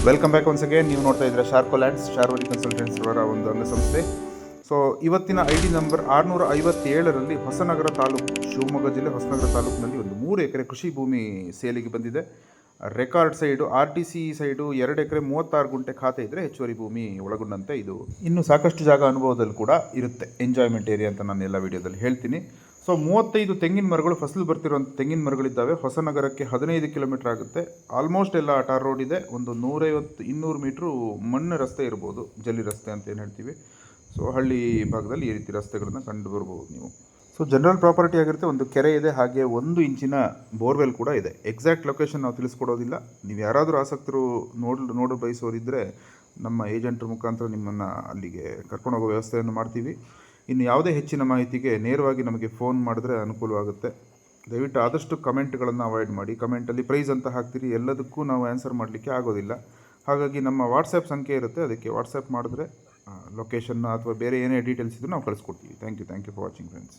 Welcome back once again. ನೀವು ನೋಡ್ತಾ ಇದ್ದೀರಾ ಶಾರ್ಕೋ ಲ್ಯಾಂಡ್ಸ್, ಶಾರ್ವರಿ ಕನ್ಸಲ್ಟೆನ್ಸ್ ಅವರ ಒಂದು ಅಂಗಸಂಸ್ಥೆ. ಸೊ ಇವತ್ತಿನ ID ನಂಬರ್ 657ರಲ್ಲಿ ಹೊಸನಗರ ತಾಲೂಕು, ಶಿವಮೊಗ್ಗ ಜಿಲ್ಲೆ ಹೊಸನಗರ ತಾಲೂಕಿನಲ್ಲಿ ಒಂದು 3 ಎಕರೆ ಕೃಷಿ ಭೂಮಿ ಸೇಲಿಗೆ ಬಂದಿದೆ. ರೆಕಾರ್ಡ್ ಸೈಡು, RTC ಸೈಡು 2 ಎಕರೆ 36 ಗುಂಟೆ ಖಾತೆ ಇದ್ದರೆ ಹೆಚ್ಚುವರಿ ಭೂಮಿ ಒಳಗೊಂಡಂತೆ ಇದು ಇನ್ನು ಸಾಕಷ್ಟು ಜಾಗ ಅನುಭವದಲ್ಲಿ ಕೂಡ ಇರುತ್ತೆ. ಎಂಜಾಯ್ಮೆಂಟ್ ಏರಿಯಾ ಅಂತ ನಾನು ಎಲ್ಲ ವೀಡಿಯೋದಲ್ಲಿ ಹೇಳ್ತೀನಿ. ಸೊ 35 ತೆಂಗಿನ ಮರಗಳು, ಫಸಲು ಬರ್ತಿರುವಂಥ ತೆಂಗಿನ ಮರಗಳಿದ್ದಾವೆ. ಹೊಸನಗರಕ್ಕೆ 15 ಕಿಲೋಮೀಟರ್ ಆಗುತ್ತೆ. ಆಲ್ಮೋಸ್ಟ್ ಎಲ್ಲ ಟಾರ್ ರೋಡ್ ಇದೆ. ಒಂದು 150-200 ಮೀಟ್ರು ಮಣ್ಣು ರಸ್ತೆ ಇರ್ಬೋದು, ಜಲ್ಲಿ ರಸ್ತೆ ಅಂತ ಏನು ಹೇಳ್ತೀವಿ. ಸೊ ಹಳ್ಳಿ ಭಾಗದಲ್ಲಿ ಈ ರೀತಿ ರಸ್ತೆಗಳನ್ನ ಕಂಡು ಬರ್ಬೋದು ನೀವು. ಸೊ ಜನರಲ್ ಪ್ರಾಪರ್ಟಿ ಆಗಿರುತ್ತೆ. ಒಂದು ಕೆರೆ ಇದೆ, ಹಾಗೆ 1 ಇಂಚಿನ ಬೋರ್ವೆಲ್ ಕೂಡ ಇದೆ. ಎಕ್ಸಾಕ್ಟ್ ಲೊಕೇಶನ್ ನಾವು ತಿಳಿಸ್ಕೊಡೋದಿಲ್ಲ. ನೀವು ಯಾರಾದರೂ ಆಸಕ್ತರು ನೋಡು ಬಯಸೋರಿದ್ದರೆ ನಮ್ಮ ಏಜೆಂಟ್ರ ಮುಖಾಂತರ ನಿಮ್ಮನ್ನು ಅಲ್ಲಿಗೆ ಕರ್ಕೊಂಡೋಗೋ ವ್ಯವಸ್ಥೆಯನ್ನು ಮಾಡ್ತೀವಿ. ಇನ್ನು ಯಾವುದೇ ಹೆಚ್ಚಿನ ಮಾಹಿತಿಗೆ ನೇರವಾಗಿ ನಮಗೆ ಫೋನ್ ಮಾಡಿದ್ರೆ ಅನುಕೂಲವಾಗುತ್ತೆ. ದಯವಿಟ್ಟು ಆದಷ್ಟು ಕಮೆಂಟ್ಗಳನ್ನು ಅವಾಯ್ಡ್ ಮಾಡಿ. ಕಮೆಂಟಲ್ಲಿ ಪ್ರೈಸ್ ಅಂತ ಹಾಕ್ತೀರಿ, ಎಲ್ಲದಕ್ಕೂ ನಾವು ಆನ್ಸರ್ ಮಾಡಲಿಕ್ಕೆ ಆಗೋದಿಲ್ಲ. ಹಾಗಾಗಿ ನಮ್ಮ ವಾಟ್ಸಪ್ ಸಂಖ್ಯೆ ಇರುತ್ತೆ, ಅದಕ್ಕೆ ವಾಟ್ಸಪ್ ಮಾಡಿದ್ರೆ ಲೊಕೇಶನ್ನ ಅಥವಾ ಬೇರೆ ಏನೇ ಡೀಟೇಲ್ಸ್ ಇದ್ದರೂ ನಾವು ಕಳಿಸ್ಕೊಡ್ತೀವಿ. Thank you for watching friends.